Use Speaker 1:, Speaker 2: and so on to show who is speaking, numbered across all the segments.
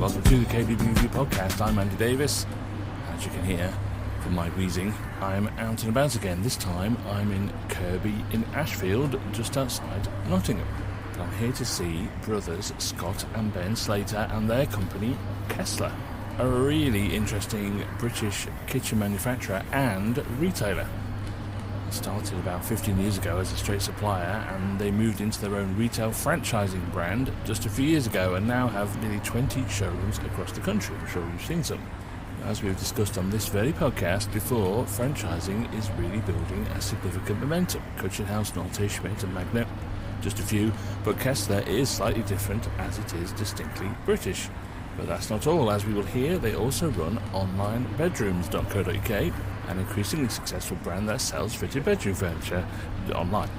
Speaker 1: welcome to the kbbreview podcast. I'm Andy Davies. As you can hear from my wheezing, I'm out and about again. This time I'm in Kirby-in-Ashfield, just outside Nottingham. And I'm here to see brothers Scott and Ben Slater and their company Kesseler, a really interesting British kitchen manufacturer and retailer. Started about 15 years ago as a straight supplier, and they moved into their own retail franchising brand just a few years ago and now have nearly 20 showrooms across the country. I'm sure you've seen some. As we've discussed on this very podcast before, franchising is really building a significant momentum. Kutchenhaus, Nolte, Schmidt and Magnet, just a few, but Kesseler is slightly different as it is distinctly British. But that's not all. As we will hear, they also run onlinebedrooms.co.uk, an increasingly successful brand that sells fitted bedroom furniture online.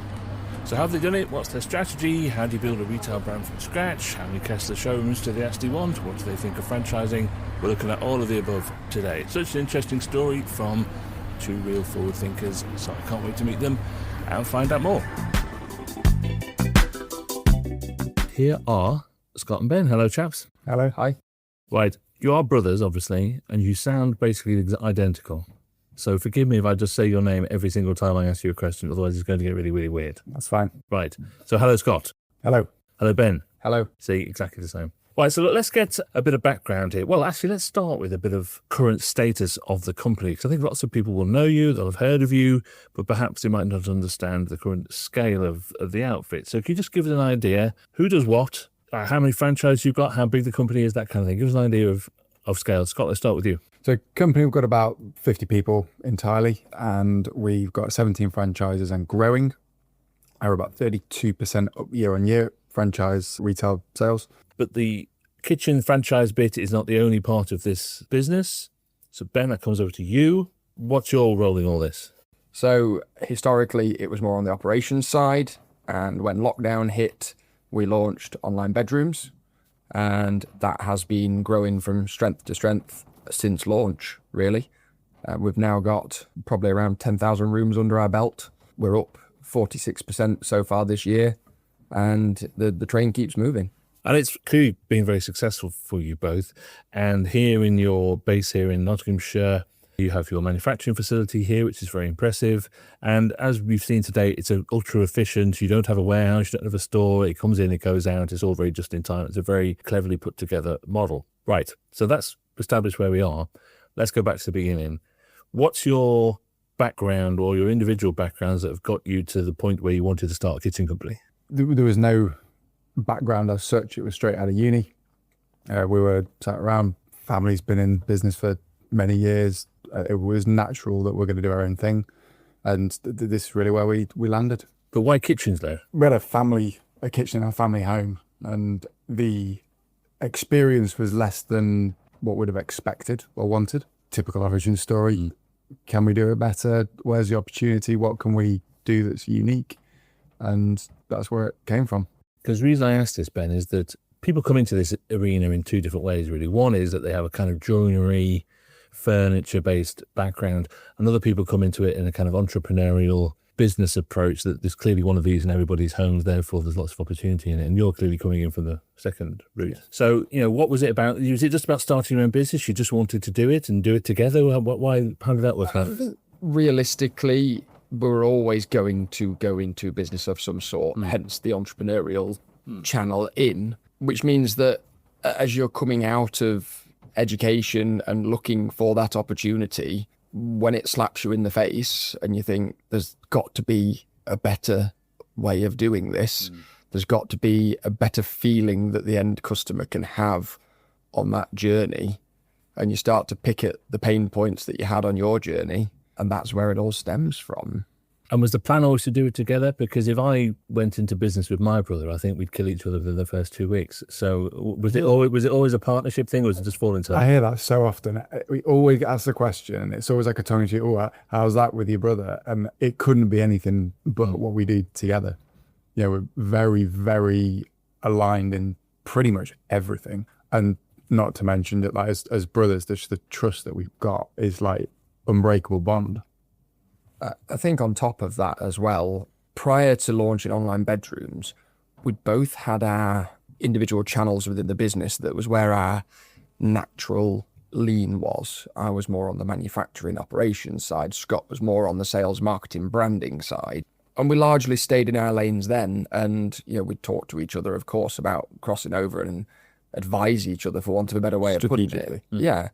Speaker 1: So how have they done it? What's their strategy? How do you build a retail brand from scratch? How many Kesseler showrooms do they actually want? What do they think of franchising? We're looking at all of the above today. Such an interesting story from two real forward thinkers, so I can't wait to meet them and find out more. Here are Scott and Ben. Hello, chaps.
Speaker 2: Hello. Hi.
Speaker 1: Right, you are brothers, obviously, and you sound basically identical. So forgive me if I just say your name every single time I ask you a question, otherwise it's going to get really, really weird.
Speaker 2: That's fine.
Speaker 1: Right, so hello, Scott.
Speaker 2: Hello.
Speaker 1: Hello, Ben.
Speaker 2: Hello.
Speaker 1: See, exactly the same. Right, so let's get a bit of background here. Well, actually, let's start with a bit of current status of the company, because I think lots of people will know you, they'll have heard of you, but perhaps they might not understand the current scale of the outfit. So can you just give us an idea, who does what, how many franchises you've got, how big the company is, that kind of thing. Give us an idea of scale. Scott, let's start with you.
Speaker 2: So company, we've got about 50 people entirely, and we've got 17 franchises and growing. We're about 32% up year on year franchise retail sales.
Speaker 1: But the kitchen franchise bit is not the only part of this business. So Ben, that comes over to you. What's your role in all this?
Speaker 3: So historically, it was more on the operations side, and when lockdown hit, we launched online bedrooms, and that has been growing from strength to strength since launch, really. We've now got probably around 10,000 rooms under our belt. We're up 46% so far this year, and the train keeps moving.
Speaker 1: And it's clearly been very successful for you both. And here in your base here in Nottinghamshire, you have your manufacturing facility here, which is very impressive. And as we've seen today, it's an ultra efficient. You don't have a warehouse, you don't have a store. It comes in, it goes out. It's all very just in time. It's a very cleverly put together model. Right. So that's established where we are. Let's go back to the beginning. What's your background or your individual backgrounds that have got you to the point where you wanted to start a kitchen company?
Speaker 2: There was no background as such. It was straight out of uni. We were sat around. Family's been in business for many years. It was natural that we're going to do our own thing. And this is really where we landed.
Speaker 1: But why kitchens though?
Speaker 2: We had a kitchen in our family home, and the experience was less than what we'd have expected or wanted. Typical origin story. Can we do it better? Where's the opportunity? What can we do that's unique? And that's where it came from.
Speaker 1: Because the reason I asked this, Ben, is that people come into this arena in two different ways, really. One is that they have a kind of joinery, furniture-based background, and other people come into it in a kind of entrepreneurial business approach, that there's clearly one of these in everybody's homes, therefore there's lots of opportunity in it, and you're clearly coming in from the second route. Yeah. So, what was it about? Was it just about starting your own business? You just wanted to do it and do it together? Why? How did that work out?
Speaker 3: Realistically, we're always going to go into business of some sort, hence the entrepreneurial channel in, which means that as you're coming out of education and looking for that opportunity, when it slaps you in the face and you think there's got to be a better way of doing this, there's got to be a better feeling that the end customer can have on that journey, and you start to pick at the pain points that you had on your journey, and that's where it all stems from.
Speaker 1: And was the plan always to do it together? Because if I went into business with my brother, I think we'd kill each other within the first 2 weeks. So was it always a partnership thing, or was it just fall into?
Speaker 2: I hear that so often. We always ask the question. It's always like a tongue in cheek. Oh, how's that with your brother? And it couldn't be anything but what we do together. We're very, very aligned in pretty much everything. And not to mention that, like, as brothers, the trust that we've got is like unbreakable bond.
Speaker 3: I think on top of that as well, prior to launching online bedrooms, we'd both had our individual channels within the business. That was where our natural lean was. I was more on the manufacturing operations side. Scott was more on the sales, marketing, branding side. And we largely stayed in our lanes then. And, we talked to each other, of course, about crossing over and advise each other, for want of a better way of putting it. Yeah.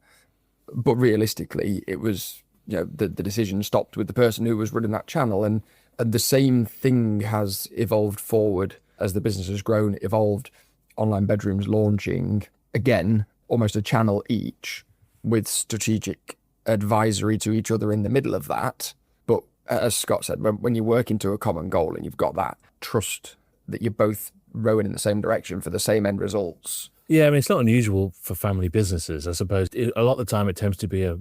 Speaker 3: But realistically, it was, the decision stopped with the person who was running that channel. And the same thing has evolved forward as the business has grown, evolved. Online bedrooms launching, again, almost a channel each, with strategic advisory to each other in the middle of that. But as Scott said, when you work into a common goal and you've got that trust that you're both rowing in the same direction for the same end results.
Speaker 1: Yeah, I mean, it's not unusual for family businesses, I suppose. A lot of the time it tends to be a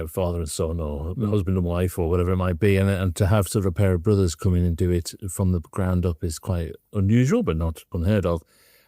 Speaker 1: father and son, or husband and wife, or whatever it might be. And to have sort of a pair of brothers come in and do it from the ground up is quite unusual, but not unheard of.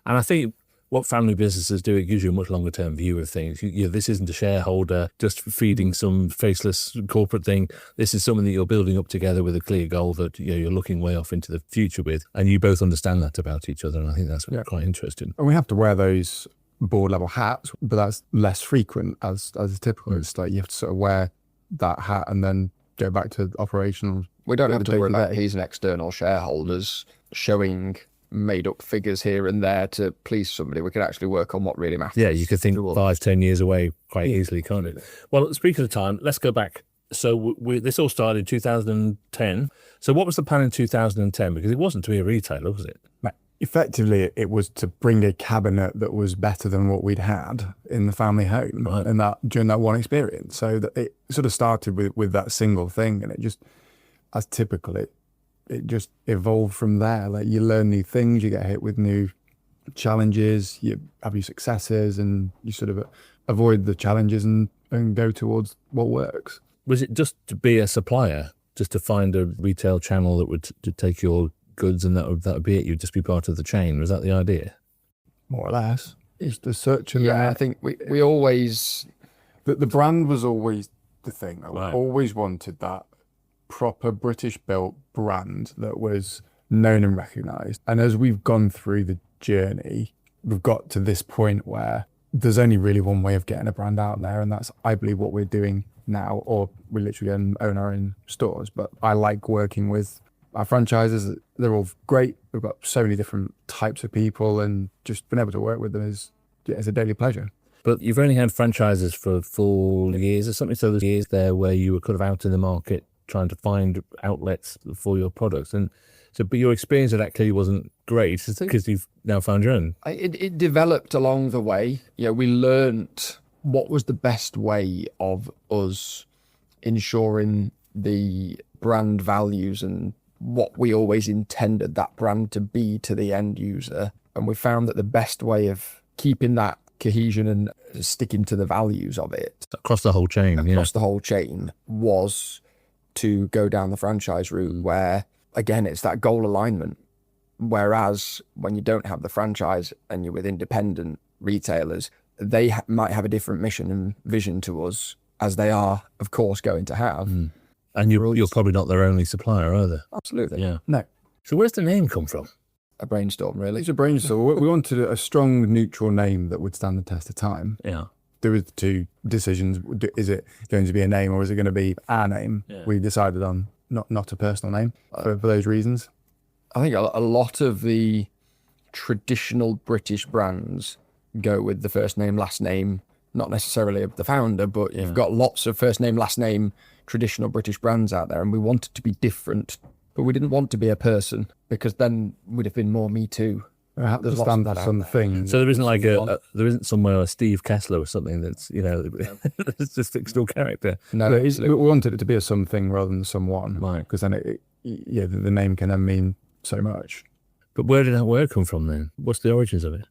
Speaker 1: And I think what family businesses do, it gives you a much longer term view of things. This isn't a shareholder just feeding some faceless corporate thing. This is something that you're building up together with a clear goal that you're looking way off into the future with, and you both understand that about each other. And I think that's quite interesting.
Speaker 2: And we have to wear those board level hats, but that's less frequent as is typical. It's like you have to sort of wear that hat and then go back to operational.
Speaker 3: We don't have to worry about he's an external shareholders showing made up figures here and there to please somebody. We can actually work on what really matters.
Speaker 1: Yeah, you could think 5-10 years away quite easily, can't it? Well, speaking of time, let's go back. So this all started in 2010. So what was the plan in 2010? Because it wasn't to be a retailer, was it?
Speaker 2: Effectively, it was to bring a cabinet that was better than what we'd had in the family home, and that during that one experience. So that it sort of started with that single thing, and it just, as typical, it just evolved from there. Like, you learn new things, you get hit with new challenges, you have your successes, and you sort of avoid the challenges and go towards what works.
Speaker 1: Was it just to be a supplier, just to find a retail channel that would to take your goods, and that would be it? You'd just be part of the chain. Was that the idea?
Speaker 2: More or less. It's the search and
Speaker 3: I think we always...
Speaker 2: The brand was always the thing. I always wanted that proper British-built brand that was known and recognised. And as we've gone through the journey, we've got to this point where there's only really one way of getting a brand out there, and that's, I believe, what we're doing now, or we literally own our own stores. But I like working with our franchises. They're all great. We've got so many different types of people, and just being able to work with them is a daily pleasure.
Speaker 1: But you've only had franchises for 4 years or something, so there's years there where you were kind of out in the market trying to find outlets for your products. And so, but your experience of that clearly wasn't great because you've now found your own.
Speaker 3: It developed along the way. We learnt what was the best way of us ensuring the brand values and what we always intended that brand to be to the end user. And we found that the best way of keeping that cohesion and sticking to the values of it
Speaker 1: across the whole chain,
Speaker 3: the whole chain, was to go down the franchise route, where again it's that goal alignment. Whereas when you don't have the franchise and you're with independent retailers, they might have a different mission and vision to us, as they are of course going to have.
Speaker 1: And you're probably not their only supplier either.
Speaker 3: Absolutely.
Speaker 1: Yeah.
Speaker 2: No.
Speaker 1: So where's the name come from?
Speaker 3: A brainstorm, really.
Speaker 2: It's a brainstorm. We wanted a strong, neutral name that would stand the test of time.
Speaker 1: Yeah.
Speaker 2: There was 2 decisions. Is it going to be a name, or is it going to be our name? Yeah. We decided on not a personal name for those reasons.
Speaker 3: I think a lot of the traditional British brands go with the first name, last name, not necessarily of the founder, but you've got lots of first name, last name, traditional British brands out there, and we wanted to be different, but we didn't want to be a person, because then we'd have been more Me Too.
Speaker 2: I have to stand for something.
Speaker 1: So there isn't like there is't somewhere a Steve Kesseler or something that's it's just a fictional character.
Speaker 2: No, we wanted it to be a something rather than someone,
Speaker 1: right?
Speaker 2: Because then the name can then mean so much.
Speaker 1: But where did that word come from then? What's the origins of it?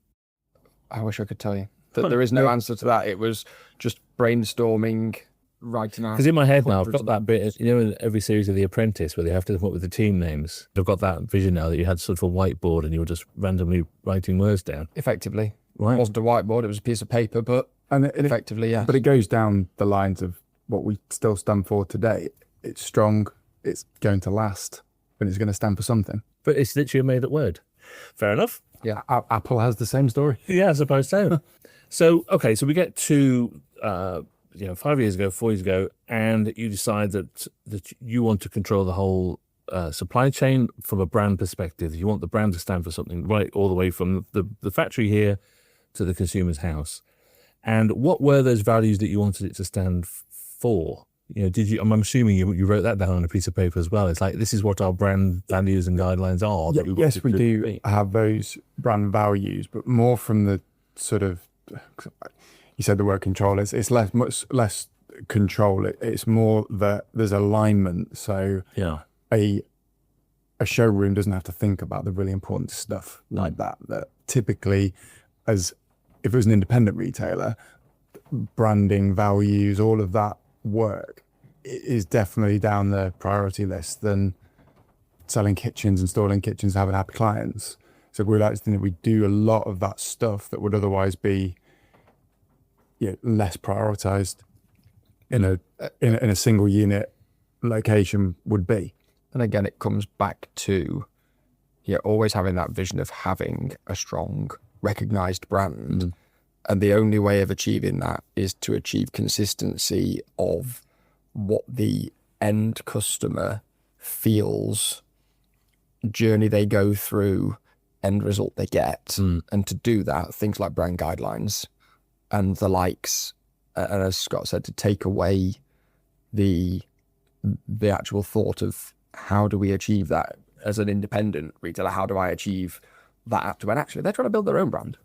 Speaker 3: I wish I could tell you. There is no answer to that. It was just brainstorming, writing out.
Speaker 1: Because in my head now, I've got that bit, in every series of The Apprentice where they have to come up with the team names. I've got that vision now that you had sort of a whiteboard and you were just randomly writing words down.
Speaker 3: Effectively.
Speaker 1: Right.
Speaker 3: It wasn't a whiteboard, it was a piece of paper, but effectively, yeah.
Speaker 2: But it goes down the lines of what we still stand for today. It's strong, it's going to last, and it's going to stand for something.
Speaker 1: But it's literally a made-up word. Fair enough.
Speaker 3: Yeah.
Speaker 2: Apple has the same story.
Speaker 1: Yeah, I suppose so. So we get to 5 years ago, 4 years ago, and you decide that you want to control the whole supply chain from a brand perspective. You want the brand to stand for something, right, all the way from the factory here to the consumer's house. And what were those values that you wanted it to stand for? Did you? I'm assuming you wrote that down on a piece of paper as well. It's like, this is what our brand values and guidelines are.
Speaker 2: Yeah, yes, we do have those brand values, but more from the sort of, you said the word control. It's much less control. It's more that there's alignment. So
Speaker 1: yeah,
Speaker 2: a showroom doesn't have to think about the really important stuff like that. That typically, as if it was an independent retailer, branding, values, all of that work is definitely down the priority list than selling kitchens, installing kitchens, having happy clients. So we like to think that we do a lot of that stuff that would otherwise be less prioritized in a single unit location would be.
Speaker 3: And again, it comes back to always having that vision of having a strong, recognized brand. And the only way of achieving that is to achieve consistency of what the end customer feels, journey they go through, end result they get. And to do that, things like brand guidelines and the likes, and as Scott said, to take away the actual thought of how do we achieve that as an independent retailer? How do I achieve that? When actually they're trying to build their own brand.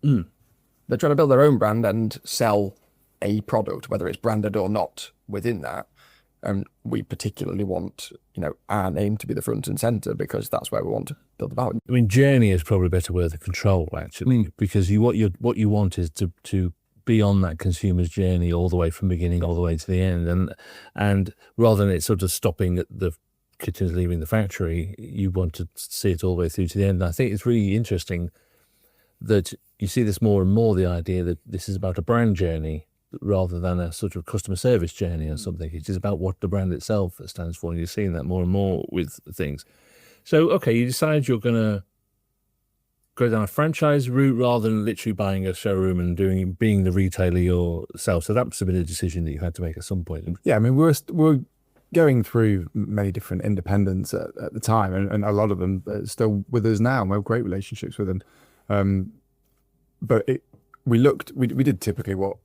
Speaker 3: They're trying to build their own brand and sell a product, whether it's branded or not, within that. And we particularly want, our name to be the front and centre, because that's where we want to build the value.
Speaker 1: I mean, journey is probably a better word than control, actually, because what you want is to be on that consumer's journey all the way from beginning all the way to the end, and rather than it sort of stopping at the kitchens leaving the factory, you want to see it all the way through to the end. And I think it's really interesting that you see this more and more, the idea that this is about a brand journey rather than a sort of customer service journey or something. It is about what the brand itself stands for, and you're seeing that more and more with things. So, okay, you decide you're going to go down a franchise route rather than literally buying a showroom and being the retailer yourself. So that must have been a decision that you had to make at some point.
Speaker 2: Yeah, I mean, we're going through many different independents at the time, and a lot of them are still with us now, and we have great relationships with them. But we did typically what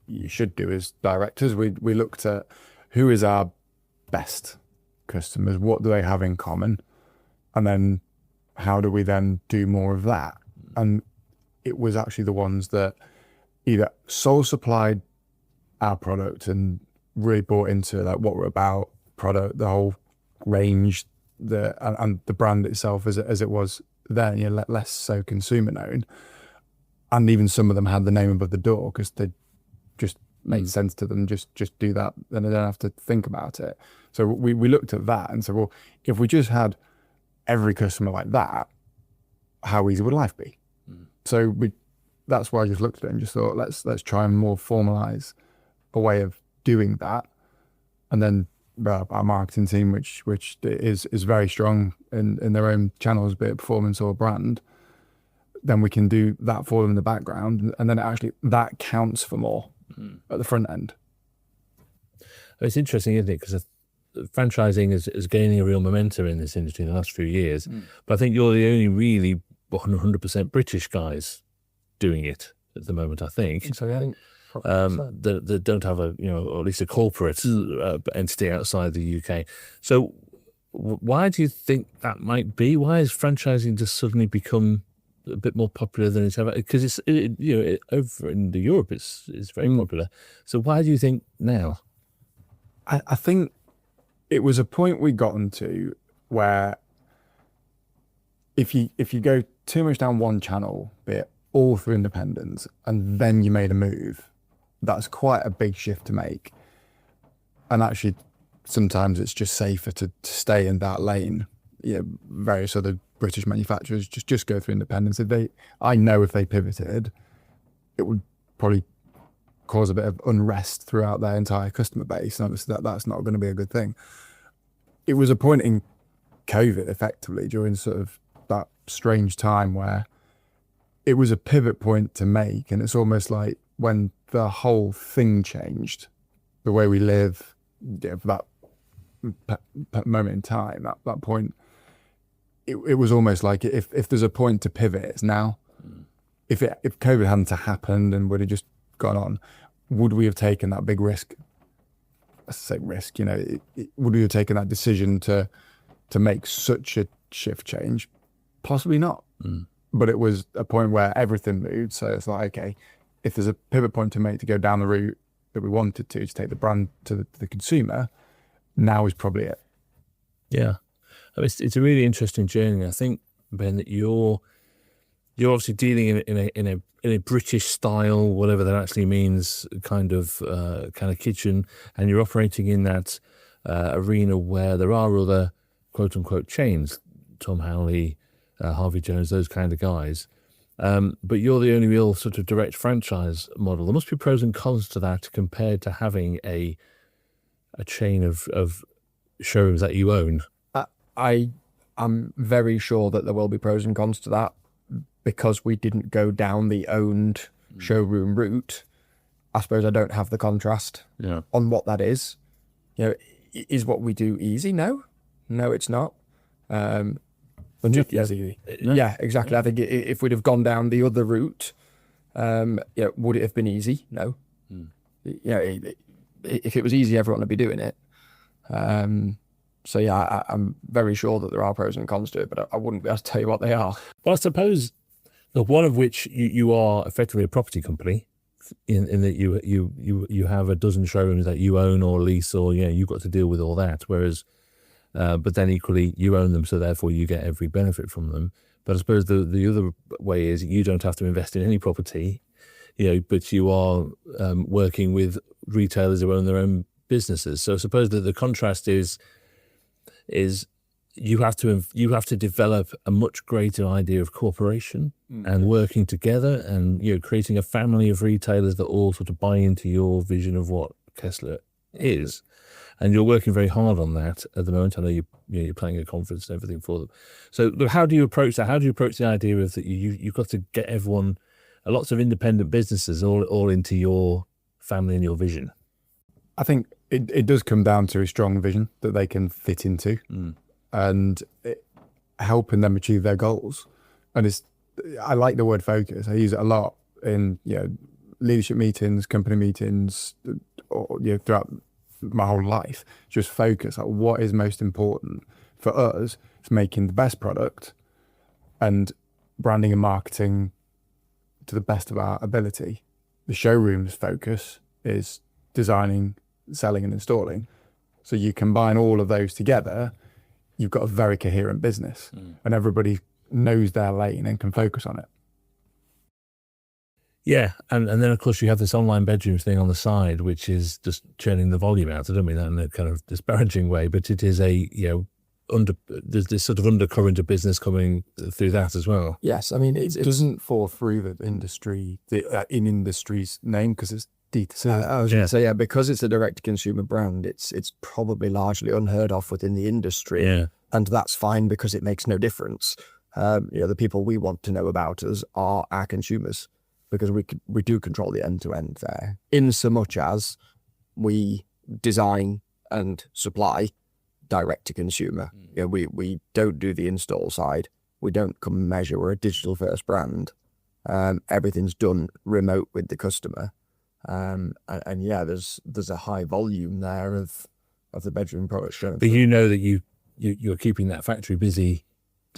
Speaker 2: you should do as directors. We looked at who is our best customers, what do they have in common, and then how do we then do more of that? And it was actually the ones that either sole supplied our product and really bought into like what we're about, product, the whole range, and the brand itself as it was then, less so consumer known. And even some of them had the name above the door because they just made sense to them. Just do that, then they don't have to think about it. So we looked at that and said, well, if we just had every customer like that, how easy would life be? So that's why I just looked at it and just thought, let's try and more formalize a way of doing that. And then our marketing team, which is very strong in their own channels, be it performance or brand, then we can do that for them in the background, and then actually that counts for more at the front end.
Speaker 1: It's interesting, isn't it? Because franchising is gaining a real momentum in this industry in the last few years. But I think you're the only really 100% British guys doing it at the moment, I think.
Speaker 3: So, yeah.
Speaker 1: That don't have or at least a corporate entity outside the UK. So why do you think that might be? Why has franchising just suddenly become a bit more popular than it's ever? Because over in Europe it's very popular. So why do you think now?
Speaker 2: I think it was a point we gotten to where if you go too much down one channel, be it all through independence, and then you made a move, that's quite a big shift to make. And actually, sometimes it's just safer to stay in that lane. Various other British manufacturers just go through independence. I know if they pivoted, it would probably cause a bit of unrest throughout their entire customer base, and obviously that's not going to be a good thing. It was a point in COVID, effectively, during sort of that strange time where it was a pivot point to make, and it's almost like when the whole thing changed, the way we live, for that moment in time, that point, it was almost like if there's a point to pivot, it's now. If COVID hadn't happened and would have just gone on, would we have taken that big risk? I say risk, would we have taken that decision to make such a shift change? Possibly not. But it was a point where everything moved. So it's like, okay, if there's a pivot point to make to go down the route that we wanted to take the brand to the consumer, now is probably it.
Speaker 1: Yeah. It's a really interesting journey. I think, Ben, that you're obviously dealing in a British style, whatever that actually means, kind of kitchen, and you're operating in that arena where there are other quote unquote chains, Tom Howley, Harvey Jones, those kind of guys. But you're the only real sort of direct franchise model. There must be pros and cons to that compared to having a chain of showrooms that you own.
Speaker 3: I'm very sure that there will be pros and cons to that, because we didn't go down the owned showroom route. I suppose I don't have the contrast on what that is. Is what we do easy? No, it's not.
Speaker 2: Easy.
Speaker 3: Yeah, exactly. I think if we'd have gone down the other route, would it have been easy? No. If it was easy, everyone would be doing it. So yeah, I'm very sure that there are pros and cons to it, but I wouldn't be able to tell you what they are.
Speaker 1: Well, I suppose one of which you are effectively a property company, in that you have a dozen showrooms that you own or lease, or you've got to deal with all that. Whereas, but then equally you own them, so therefore you get every benefit from them. But I suppose the other way is you don't have to invest in any property, but you are working with retailers who own their own businesses. So I suppose that the contrast is you have to develop a much greater idea of cooperation and working together, and creating a family of retailers that all sort of buy into your vision of what Kesseler is, and you're working very hard on that at the moment. I know you're planning a conference and everything for them. So how do you approach that? How do you approach the idea of that you've got to get everyone, lots of independent businesses, all into your family and your vision?
Speaker 2: I think it does come down to a strong vision that they can fit into, and helping them achieve their goals. And I like the word focus. I use it a lot in leadership meetings, company meetings, or throughout my whole life. Just focus. Like, what is most important for us is making the best product and branding and marketing to the best of our ability. The showroom's focus is designing, selling and installing. So you combine all of those together, you've got a very coherent business, and everybody knows their lane and can focus on it.
Speaker 1: Yeah, and then of course you have this online bedroom thing on the side, which is just churning the volume out. I don't mean that in a kind of disparaging way, but it is there's this sort of undercurrent of business coming through that as well.
Speaker 2: Yes, I mean it doesn't fall through the industry, in industry's name, because it's D2C.
Speaker 3: I was going to say, because it's a direct-to-consumer brand, it's probably largely unheard of within the industry, and that's fine because it makes no difference. The people we want to know about us are our consumers, because we do control the end-to-end there, in so much as we design and supply direct-to-consumer. We don't do the install side. We don't come and measure. We're a digital-first brand. Everything's done remote with the customer. There's a high volume there of the bedroom products.
Speaker 1: But that you're keeping that factory busy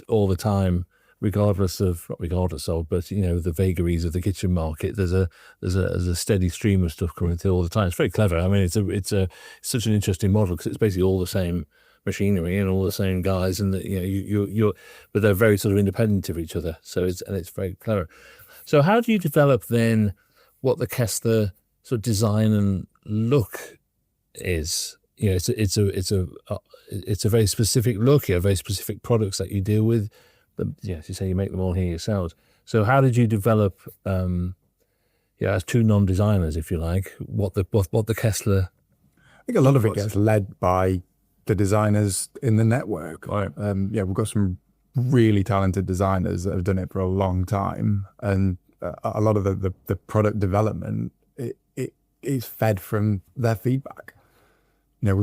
Speaker 1: all the time, regardless of, but the vagaries of the kitchen market. There's a steady stream of stuff coming through all the time. It's very clever. I mean, it's such an interesting model, because it's basically all the same machinery and all the same guys, and but they're very sort of independent of each other. So it's very clever. So how do you develop then what the Kesseler sort of design and look is? It's a very specific look. You have very specific products that you deal with. But yes, you say you make them all here yourselves. So how did you develop, as two non-designers, if you like, what the Kesseler?
Speaker 2: I think a lot of it gets led by the designers in the network.
Speaker 1: Right.
Speaker 2: We've got some really talented designers that have done it for a long time, and a lot of the product development it is fed from their feedback. You know,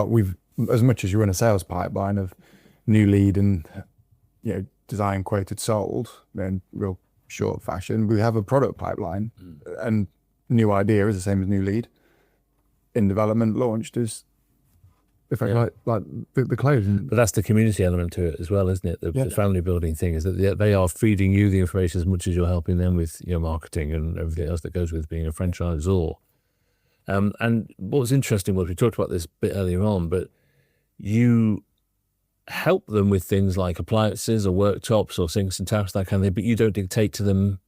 Speaker 2: we've as much as you run a sales pipeline of new lead and, you know, design, quoted, sold in real short fashion, we have a product pipeline, and new idea is the same as new lead. In development, launched is effectively like the closing.
Speaker 4: But that's the community element to it as well, isn't it? The family building thing is that they are feeding you the information as much as you're helping them with your marketing and everything else that goes with being a franchisor. And what was interesting was we talked about this a bit earlier on, but you help them with things like appliances or worktops or sinks and taps, that kind of thing, but you don't dictate to them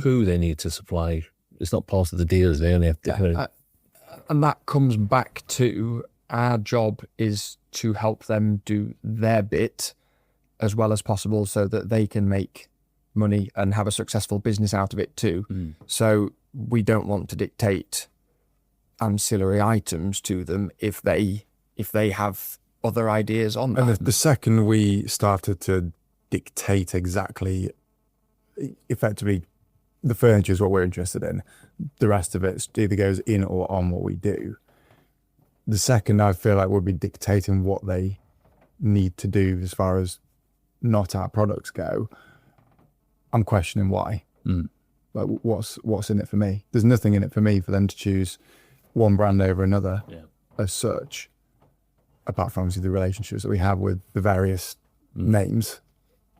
Speaker 4: who they need to supply. It's not part of the deals. They only have to.
Speaker 3: And that comes back to our job is to help them do their bit as well as possible so that they can make money and have a successful business out of it too. So we don't want to dictate ancillary items to them if they have other ideas on that.
Speaker 2: And the second we started to dictate exactly, effectively, the furniture is what we're interested in, the rest of it either goes in or on what we do. The second I feel like we'll be dictating what they need to do as far as not our products go, I'm questioning why. Like, what's in it for me? There's nothing in it for me for them to choose one brand over another as such, apart from obviously the relationships that we have with the various names.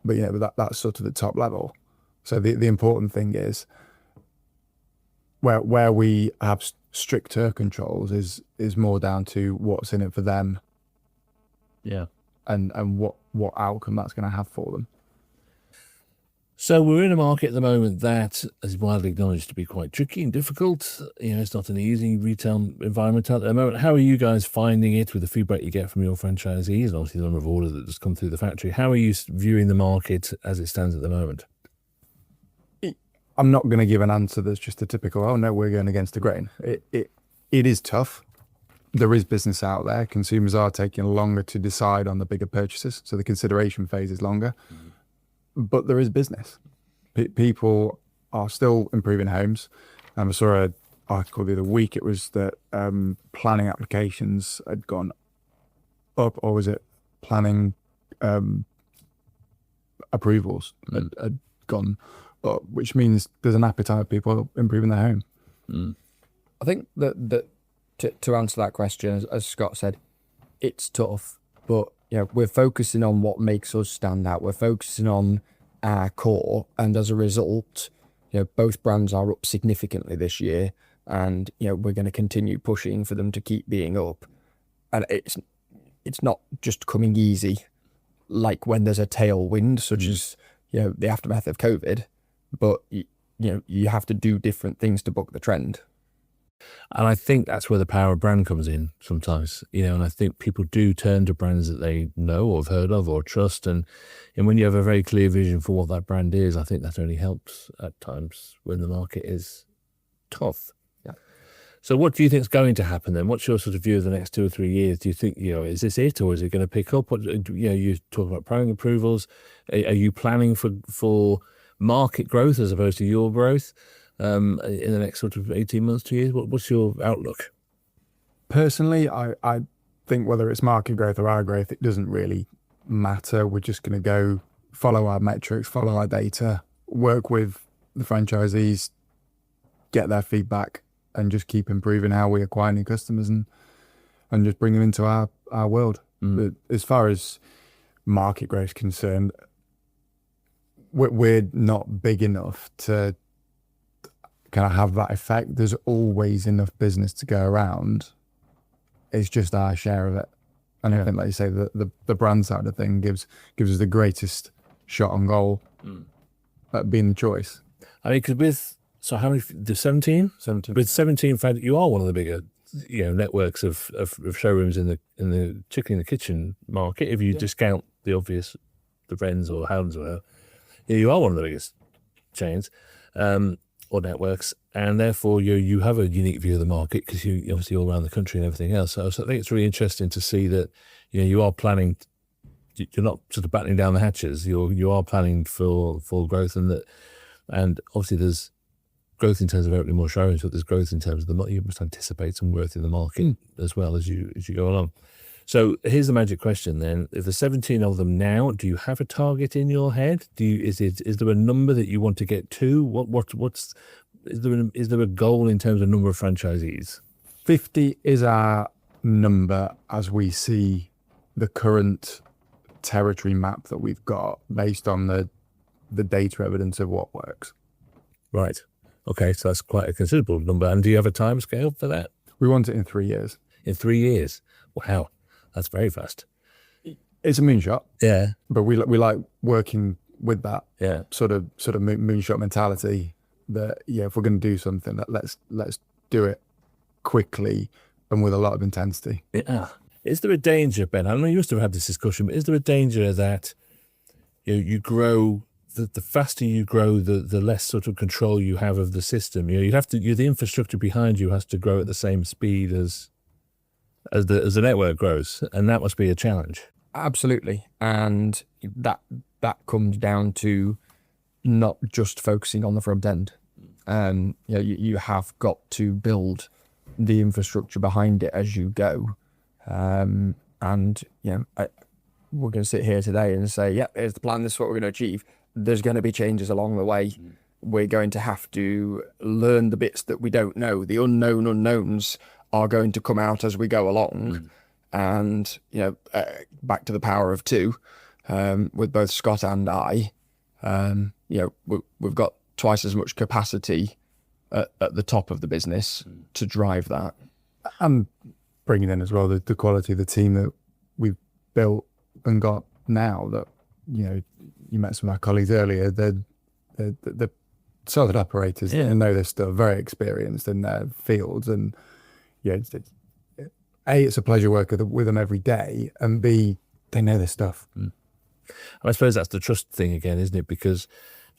Speaker 2: But, you know, but that's sort of the top level. So the important thing is where we have stricter controls is more down to what's in it for them.
Speaker 4: Yeah.
Speaker 2: And what outcome that's going to have for them.
Speaker 4: So we're in a market at the moment that is widely acknowledged to be quite tricky and difficult. You know, it's not an easy retail environment at the moment. How are you guys finding it with the feedback you get from your franchisees and obviously the number of orders that just come through the factory? How are you viewing the market as it stands at the moment?
Speaker 2: I'm not going to give an answer that's just a typical, oh no, we're going against the grain. It is tough. There is business out there. Consumers are taking longer to decide on the bigger purchases, so the consideration phase is longer. But there is business. People are still improving homes. I saw an article the other week. It was that planning applications had gone up, or was it planning approvals had gone up, which means there's an appetite of people improving their home.
Speaker 3: I think that to answer that question, as Scott said, it's tough, but you know, we're focusing on what makes us stand out. We're focusing on our core, and as a result, you know, both brands are up significantly this year, and you know, we're going to continue pushing for them to keep being up. And it's not just coming easy, like when there's a tailwind, such as, you know, the aftermath of COVID, but you know, you have to do different things to buck the trend.
Speaker 4: And I think that's where the power of brand comes in sometimes, you know, and I think people do turn to brands that they know or have heard of or trust. And when you have a very clear vision for what that brand is, I think that only helps at times when the market is tough.
Speaker 3: Yeah.
Speaker 4: So what do you think is going to happen then? What's your sort of view of the next 2 or 3 years? Do you think, you know, is this it, or is it going to pick up? What, you know, you talk about planning approvals. Are you planning for market growth as opposed to your growth? In the next sort of 18 months, 2 years? What's your outlook?
Speaker 2: Personally, I think whether it's market growth or our growth, it doesn't really matter. We're just going to go follow our metrics, follow our data, work with the franchisees, get their feedback, and just keep improving how we acquire new customers and just bring them into our world. But as far as market growth is concerned, we're not big enough to kind of have that effect. There's always enough business to go around. It's just our share of it. And I think, like you say, the brand side of thing gives us the greatest shot on goal at being the choice.
Speaker 4: I mean, because so how many, the 17?
Speaker 2: 17.
Speaker 4: With 17, you are one of the bigger, you know, networks of showrooms in the chicken in the kitchen market. If you discount the obvious, the Wrens or Howlands or whatever, you are one of the biggest chains. Or networks, and therefore you have a unique view of the market because you obviously all around the country and everything else. So I think it's really interesting to see that, you know, you are planning you're not sort of battening down the hatches. You are planning for growth, and obviously there's growth in terms of opening more showrooms, but there's growth in terms of you must anticipate some growth in the market as well as you go along. So here's the magic question then. If there's 17 of them now, do you have a target in your head? Is there a number that you want to get to? Is there a goal in terms of number of franchisees?
Speaker 2: 50 is our number as we see the current territory map that we've got based on the data evidence of what works.
Speaker 4: Right. Okay, so that's quite a considerable number. And do you have a time scale for that?
Speaker 2: We want it in 3 years.
Speaker 4: In 3 years? Wow, that's very fast.
Speaker 2: It's a moonshot.
Speaker 4: Yeah.
Speaker 2: But we like working with that sort of moonshot mentality that, if we're going to do something, that let's do it quickly and with a lot of intensity.
Speaker 4: Yeah. Is there a danger, Ben? I know you must have had this discussion, but is there a danger that you grow, the faster you grow, the less sort of control you have of the system? The infrastructure behind you has to grow at the same speed as the network grows, and that must be a challenge.
Speaker 3: Absolutely, and that comes down to not just focusing on the front end. You have got to build the infrastructure behind it as you go. We're going to sit here today and say, here's the plan, this is what we're going to achieve. There's going to be changes along the way. We're going to have to learn the bits that we don't know. The unknown unknowns are going to come out as we go along. And, back to the power of two, with both Scott and I, we've got twice as much capacity at the top of the business to drive that.
Speaker 2: And bringing in as well the quality of the team that we've built and got now that, you met some of our colleagues earlier, they're solid operators and know they're still very experienced in their fields. And it's a pleasure working with them every day, and B, they know their stuff.
Speaker 4: I suppose that's the trust thing again, isn't it? Because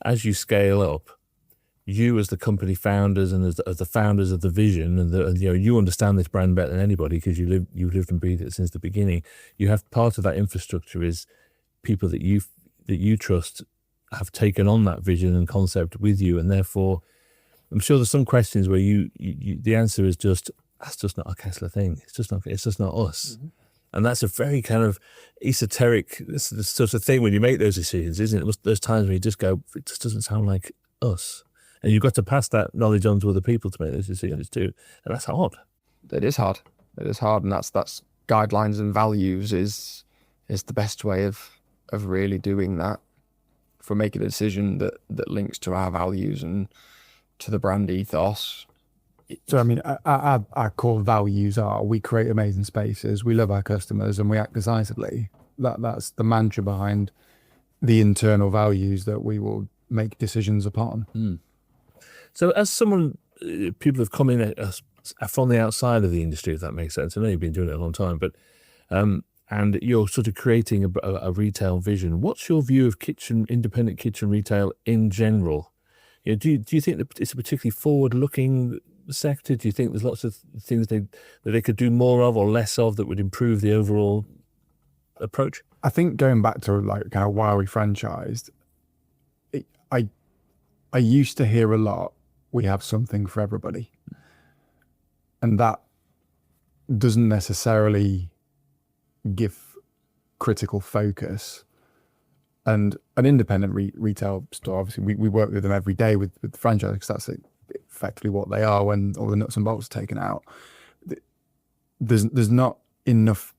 Speaker 4: as you scale up, you as the company founders and as the founders of the vision, and you understand this brand better than anybody because you've lived and breathed it since the beginning. You have part of that infrastructure is people that you trust have taken on that vision and concept with you, and therefore, I'm sure there's some questions where you the answer is that's just not a Kesseler thing. It's just not us. And that's a very kind of esoteric sort of thing when you make those decisions, isn't it? There's times when you just go, it just doesn't sound like us. And you've got to pass that knowledge on to other people to make those decisions too. And that's hard.
Speaker 3: It is hard. And that's guidelines and values is the best way of really doing that. For making a decision that links to our values and to the brand ethos.
Speaker 2: So, our core values are: we create amazing spaces, we love our customers, and we act decisively. That's the mantra behind the internal values that we will make decisions upon.
Speaker 4: So as someone, people have come in from the outside of the industry, if that makes sense. I know you've been doing it a long time, but and you're sort of creating a retail vision. What's your view of independent kitchen retail in general? Do you think that it's a particularly forward-looking sector? Do you think there's lots of things that they could do more of or less of that would improve the overall approach?
Speaker 2: I think going back to kind of why we franchised, I used to hear a lot, we have something for everybody. And that doesn't necessarily give critical focus. And an independent retail store, obviously we work with them every day with the franchise, because that's effectively what they are when all the nuts and bolts are taken out. There's not enough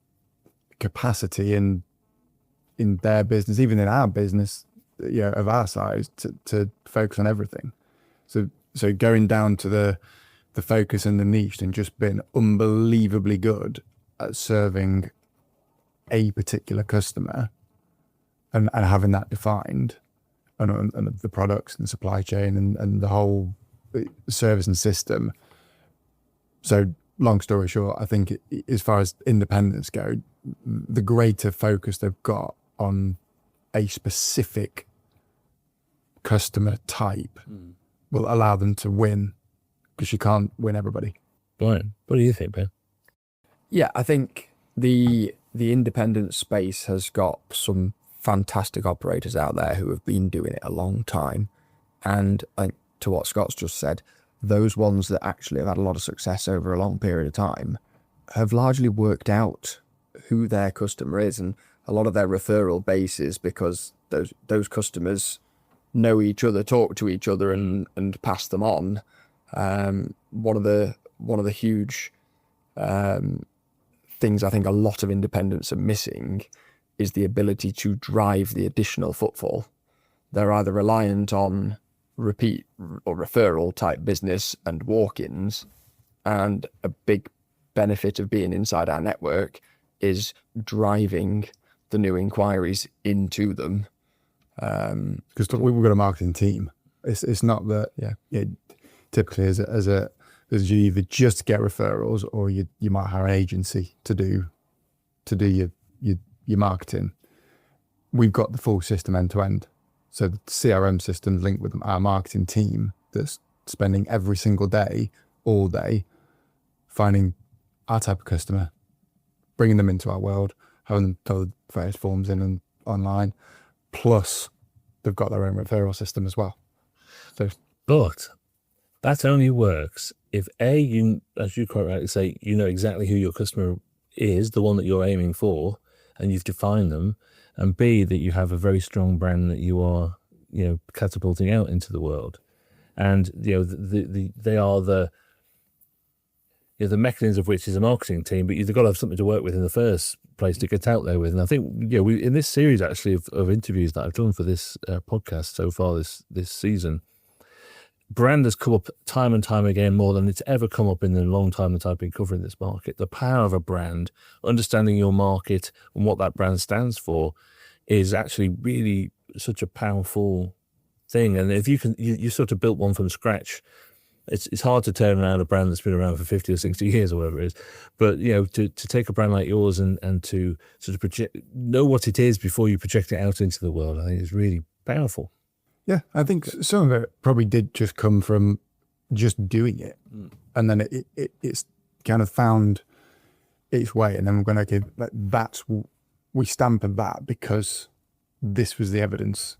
Speaker 2: capacity in their business, even in our business, of our size, to focus on everything. So going down to the focus and the niche and just being unbelievably good at serving a particular customer and having that defined, and the products and the supply chain and the whole service and system. So long story short, I think as far as independents go, the greater focus they've got on a specific customer type will allow them to win, because you can't win everybody.
Speaker 4: Brian, what do you think, Ben?
Speaker 3: Yeah, I think the the independent space has got some fantastic operators out there who have been doing it a long time. And to what Scott's just said, those ones that actually have had a lot of success over a long period of time have largely worked out who their customer is, and a lot of their referral base is because those customers know each other, talk to each other, and pass them on. One of the huge things I think a lot of independents are missing is the ability to drive the additional footfall. They're either reliant on repeat or referral type business and walk-ins, and a big benefit of being inside our network is driving the new inquiries into them.
Speaker 2: Because we've got a marketing team. It's not that typically as you either just get referrals or you might hire an agency to do your marketing. We've got the full system end to end. So the CRM system linked with our marketing team that's spending every single day, all day, finding our type of customer, bringing them into our world, having them fill the various forms in and online, plus they've got their own referral system as well. So,
Speaker 4: but that only works if you, as you quite rightly say, you know exactly who your customer is, the one that you're aiming for, and you've defined them, and B, that you have a very strong brand that you are, catapulting out into the world, and they are the mechanism of which is a marketing team, but you've got to have something to work with in the first place to get out there with. And I think we in this series actually of interviews that I've done for this podcast so far this season, brand has come up time and time again more than it's ever come up in the long time that I've been covering this market. The power of a brand, understanding your market and what that brand stands for, is actually really such a powerful thing. And if you sort of built one from scratch, it's hard to turn around a brand that's been around for 50 or 60 years or whatever it is. But, to take a brand like yours and to sort of know what it is before you project it out into the world, I think is really powerful.
Speaker 2: Yeah, I think some of it probably did just come from just doing it. And then it's kind of found its way. And then we're going to we stamp on that because this was the evidence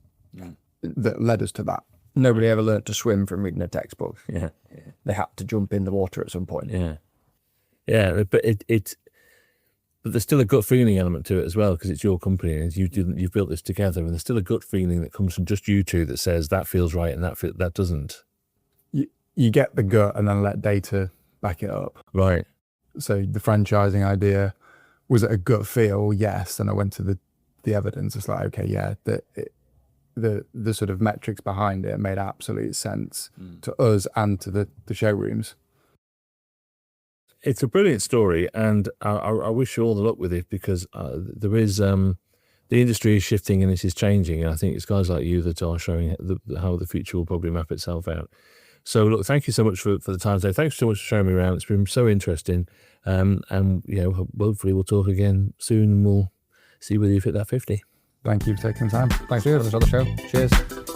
Speaker 2: that led us to that.
Speaker 3: Nobody ever learned to swim from reading a textbook. Yeah. They had to jump in the water at some point.
Speaker 4: Yeah, but but there's still a gut feeling element to it as well, because it's your company and you've built this together, and there's still a gut feeling that comes from just you two that says that feels right and that doesn't.
Speaker 2: You get the gut and then let data back it up.
Speaker 4: Right.
Speaker 2: So the franchising idea, was it a gut feel? Yes. And I went to the evidence. It's like, okay, yeah, the sort of metrics behind it made absolute sense to us and to the showrooms.
Speaker 4: It's a brilliant story, and I wish you all the luck with it, because there is the industry is shifting and it is changing, and I think it's guys like you that are showing how the future will probably map itself out. So look, thank you so much for the time today. Thanks so much for showing me around. It's been so interesting, and hopefully we'll talk again soon, and we'll see whether you've hit that 50.
Speaker 2: Thank you for taking the time.
Speaker 3: Thanks for having us on the show. Cheers.